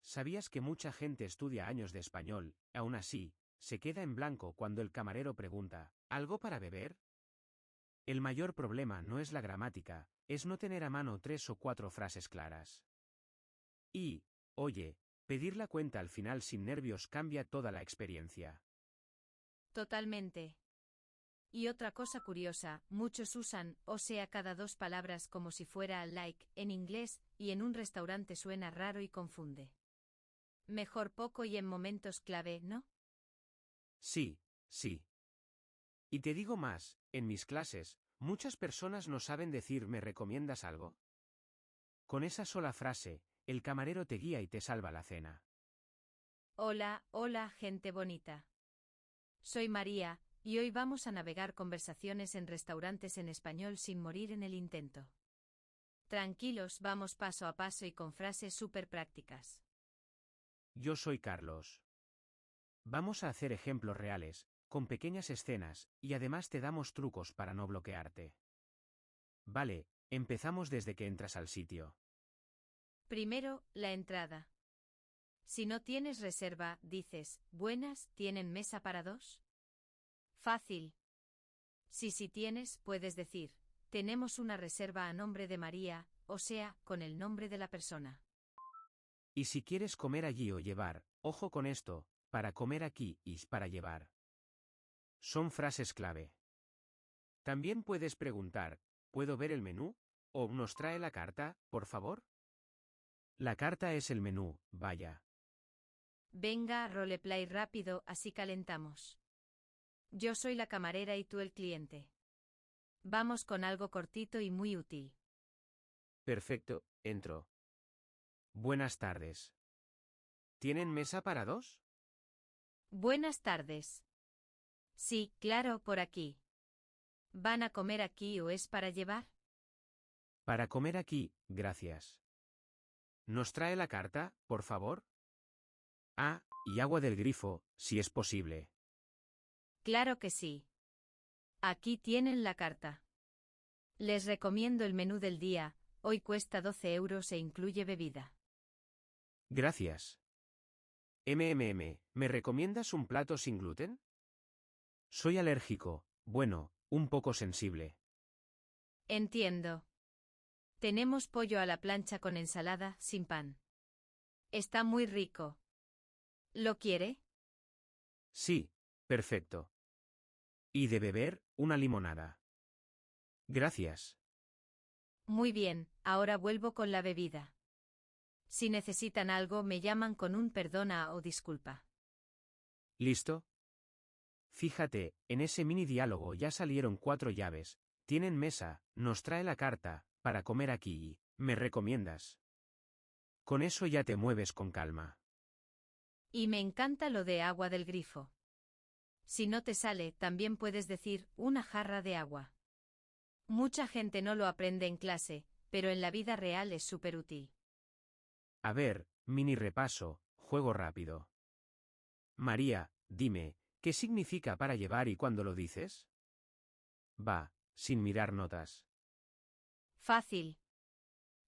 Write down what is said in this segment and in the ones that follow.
¿Sabías que mucha gente estudia años de español, aún así, se queda en blanco cuando el camarero pregunta, ¿algo para beber? El mayor problema no es la gramática, es no tener a mano 3 o 4 frases claras. Y, oye, pedir la cuenta al final sin nervios cambia toda la experiencia. Totalmente. Y otra cosa curiosa, muchos usan o sea cada 2 palabras como si fuera like en inglés, y en un restaurante suena raro y confunde. Mejor poco y en momentos clave, ¿no? Sí, sí. Y te digo más, en mis clases, muchas personas no saben decir ¿me recomiendas algo? Con esa sola frase, el camarero te guía y te salva la cena. Hola, hola, gente bonita. Soy María, y hoy vamos a navegar conversaciones en restaurantes en español sin morir en el intento. Tranquilos, vamos paso a paso y con frases súper prácticas. Yo soy Carlos. Vamos a hacer ejemplos reales, con pequeñas escenas, y además te damos trucos para no bloquearte. Vale, empezamos desde que entras al sitio. Primero, la entrada. Si no tienes reserva, dices, buenas, ¿tienen mesa para 2? Fácil. Si tienes, puedes decir, tenemos una reserva a nombre de María, o sea, con el nombre de la persona. Y si quieres comer allí o llevar, ojo con esto, para comer aquí y para llevar. Son frases clave. También puedes preguntar, ¿puedo ver el menú? ¿O nos trae la carta, por favor? La carta es el menú, vaya. Venga, roleplay rápido, así calentamos. Yo soy la camarera y tú el cliente. Vamos con algo cortito y muy útil. Perfecto, entro. Buenas tardes. ¿Tienen mesa para 2? Buenas tardes. Sí, claro, por aquí. ¿Van a comer aquí o es para llevar? Para comer aquí, gracias. ¿Nos trae la carta, por favor? Ah, y agua del grifo, si es posible. Claro que sí. Aquí tienen la carta. Les recomiendo el menú del día, hoy cuesta 12 euros e incluye bebida. Gracias. ¿Me recomiendas un plato sin gluten? Soy alérgico, bueno, un poco sensible. Entiendo. Tenemos pollo a la plancha con ensalada, sin pan. Está muy rico. ¿Lo quiere? Sí, perfecto. Y de beber, una limonada. Gracias. Muy bien, ahora vuelvo con la bebida. Si necesitan algo, me llaman con un perdona o disculpa. ¿Listo? Fíjate, en ese mini diálogo ya salieron 4 llaves. Tienen mesa, nos trae la carta, para comer aquí y, ¿me recomiendas? Con eso ya te mueves con calma. Y me encanta lo de agua del grifo. Si no te sale, también puedes decir una jarra de agua. Mucha gente no lo aprende en clase, pero en la vida real es súper útil. A ver, mini repaso, juego rápido. María, dime, ¿qué significa para llevar y cuándo lo dices? Va, sin mirar notas. Fácil.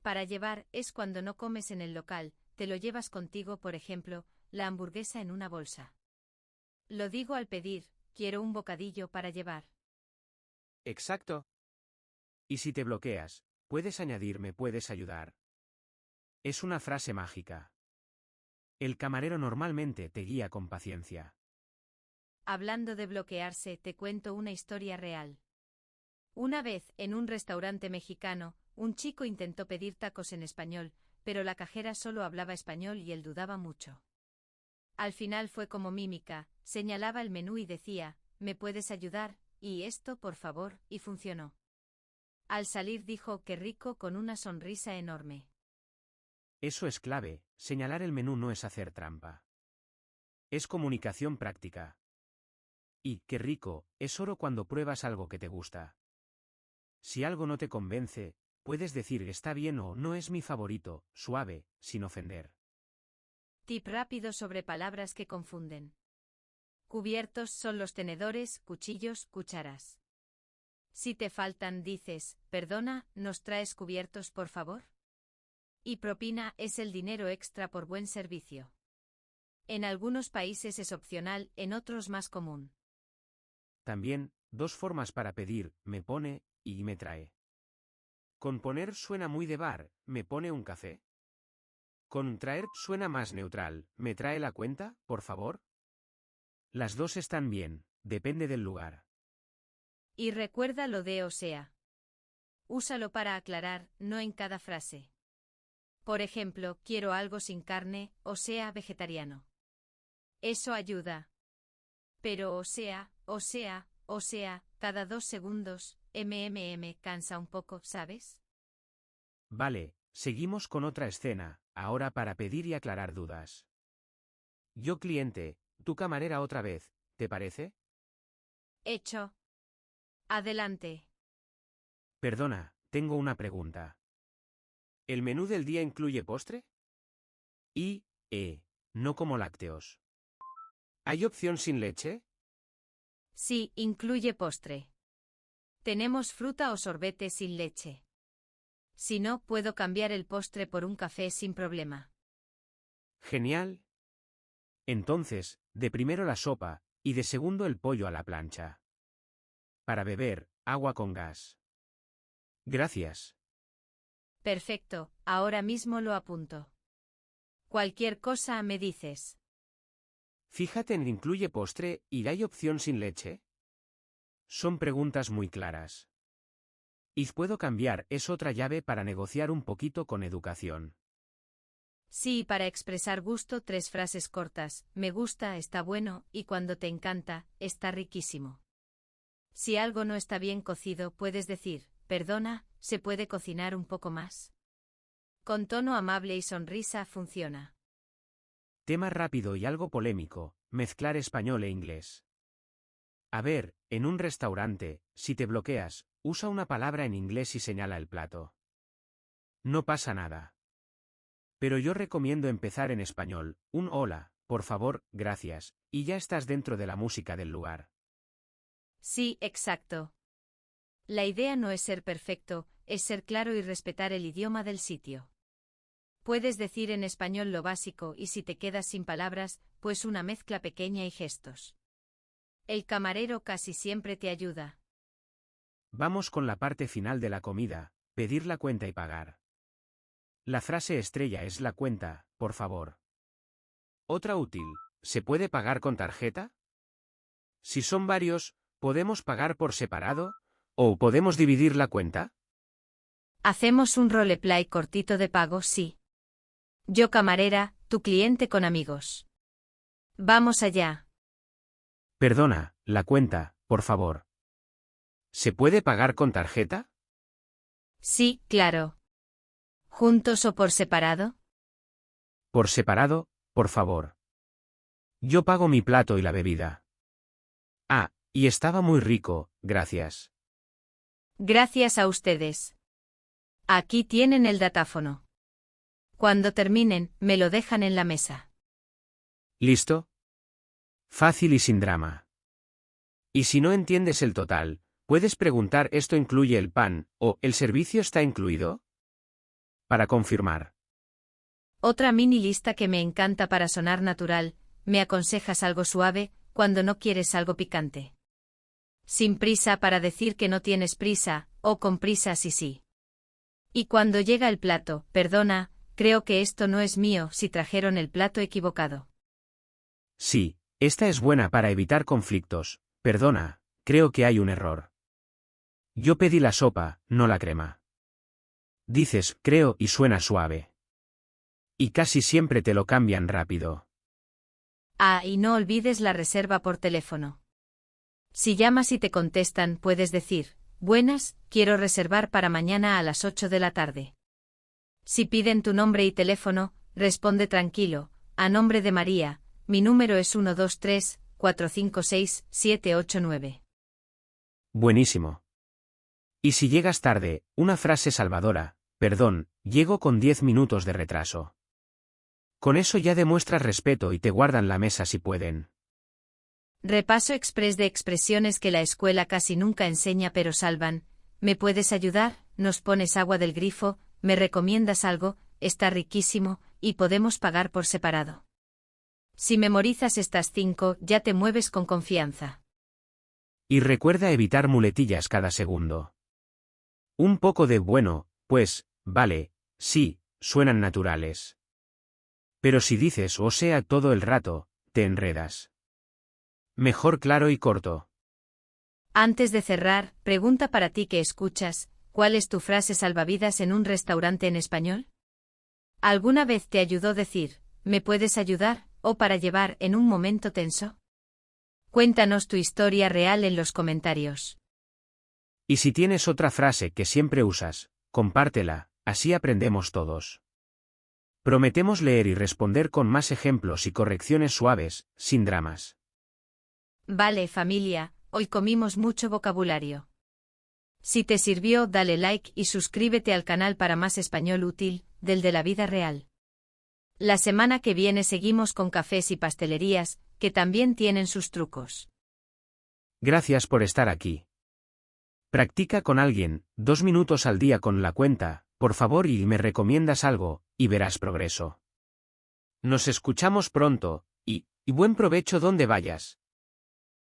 Para llevar es cuando no comes en el local, te lo llevas contigo, por ejemplo, la hamburguesa en una bolsa. Lo digo al pedir, quiero un bocadillo para llevar. Exacto. Y si te bloqueas, puedes añadirme, puedes ayudar. Es una frase mágica. El camarero normalmente te guía con paciencia. Hablando de bloquearse, te cuento una historia real. Una vez, en un restaurante mexicano, un chico intentó pedir tacos en español, pero la cajera solo hablaba español y él dudaba mucho. Al final fue como mímica, señalaba el menú y decía, ¿me puedes ayudar? Y esto, por favor, y funcionó. Al salir dijo qué rico con una sonrisa enorme. Eso es clave, señalar el menú no es hacer trampa. Es comunicación práctica. Y, qué rico, es oro cuando pruebas algo que te gusta. Si algo no te convence, puedes decir está bien o no es mi favorito, suave, sin ofender. Tip rápido sobre palabras que confunden. Cubiertos son los tenedores, cuchillos, cucharas. Si te faltan, dices, perdona, ¿nos traes cubiertos por favor? Y propina es el dinero extra por buen servicio. En algunos países es opcional, en otros más común. También, dos formas para pedir, me pone y me trae. Con poner suena muy de bar, ¿me pone un café? Con traer suena más neutral, ¿me trae la cuenta, por favor? Las dos están bien, depende del lugar. Y recuerda lo de o sea. Úsalo para aclarar, no en cada frase. Por ejemplo, quiero algo sin carne, o sea, vegetariano. Eso ayuda. Pero o sea, cada 2 segundos, cansa un poco, ¿sabes? Vale, seguimos con otra escena, ahora para pedir y aclarar dudas. Yo cliente, tú camarera otra vez, ¿te parece? Hecho. Adelante. Perdona, tengo una pregunta. ¿El menú del día incluye postre? Y, no como lácteos. ¿Hay opción sin leche? Sí, incluye postre. Tenemos fruta o sorbete sin leche. Si no, puedo cambiar el postre por un café sin problema. Genial. Entonces, de primero la sopa, y de segundo el pollo a la plancha. Para beber, agua con gas. Gracias. Perfecto, ahora mismo lo apunto. Cualquier cosa me dices. Fíjate en incluye postre y ¿hay opción sin leche? Son preguntas muy claras. Y puedo cambiar es otra llave para negociar un poquito con educación. Sí, para expresar gusto 3 frases cortas, me gusta, está bueno, y cuando te encanta, está riquísimo. Si algo no está bien cocido, puedes decir, perdona, ¿se puede cocinar un poco más? Con tono amable y sonrisa funciona. Tema rápido y algo polémico, mezclar español e inglés. A ver, en un restaurante, si te bloqueas, usa una palabra en inglés y señala el plato. No pasa nada. Pero yo recomiendo empezar en español, un hola, por favor, gracias, y ya estás dentro de la música del lugar. Sí, exacto. La idea no es ser perfecto, es ser claro y respetar el idioma del sitio. Puedes decir en español lo básico y si te quedas sin palabras, pues una mezcla pequeña y gestos. El camarero casi siempre te ayuda. Vamos con la parte final de la comida, pedir la cuenta y pagar. La frase estrella es la cuenta, por favor. Otra útil, ¿se puede pagar con tarjeta? Si son varios, ¿podemos pagar por separado? ¿O podemos dividir la cuenta? Hacemos un roleplay cortito de pago, sí. Yo camarera, tu cliente con amigos. Vamos allá. Perdona, la cuenta, por favor. ¿Se puede pagar con tarjeta? Sí, claro. ¿Juntos o por separado? Por separado, por favor. Yo pago mi plato y la bebida. Ah, y estaba muy rico, gracias. Gracias a ustedes. Aquí tienen el datáfono. Cuando terminen, me lo dejan en la mesa. ¿Listo? Fácil y sin drama. Y si no entiendes el total, puedes preguntar ¿esto incluye el pan? O ¿el servicio está incluido? Para confirmar. Otra mini lista que me encanta para sonar natural, me aconsejas algo suave, cuando no quieres algo picante. Sin prisa para decir que no tienes prisa, o con prisa si sí. Y cuando llega el plato, perdona, creo que esto no es mío si trajeron el plato equivocado. Sí, esta es buena para evitar conflictos. Perdona, creo que hay un error. Yo pedí la sopa, no la crema. Dices, creo, y suena suave. Y casi siempre te lo cambian rápido. Ah, y no olvides la reserva por teléfono. Si llamas y te contestan, puedes decir, buenas, quiero reservar para mañana a las 8 de la tarde. Si piden tu nombre y teléfono, responde tranquilo, a nombre de María, mi número es 123-456-789. Buenísimo. Y si llegas tarde, una frase salvadora, perdón, llego con 10 minutos de retraso. Con eso ya demuestras respeto y te guardan la mesa si pueden. Repaso express de expresiones que la escuela casi nunca enseña pero salvan. ¿Me puedes ayudar? ¿Nos pones agua del grifo? ¿Me recomiendas algo? está riquísimo, y podemos pagar por separado. Si memorizas estas 5, ya te mueves con confianza. Y recuerda evitar muletillas cada segundo. Un poco de bueno, pues, vale, sí, suenan naturales. Pero si dices o sea todo el rato, te enredas. Mejor claro y corto. Antes de cerrar, pregunta para ti que escuchas, ¿cuál es tu frase salvavidas en un restaurante en español? ¿Alguna vez te ayudó decir, ¿me puedes ayudar?, o para llevar en un momento tenso? Cuéntanos tu historia real en los comentarios. Y si tienes otra frase que siempre usas, compártela, así aprendemos todos. Prometemos leer y responder con más ejemplos y correcciones suaves, sin dramas. Vale, familia, hoy comimos mucho vocabulario. Si te sirvió, dale like y suscríbete al canal para más español útil, del de la vida real. La semana que viene seguimos con cafés y pastelerías, que también tienen sus trucos. Gracias por estar aquí. Practica con alguien, 2 minutos al día con la cuenta, por favor, y me recomiendas algo, y verás progreso. Nos escuchamos pronto, y buen provecho donde vayas.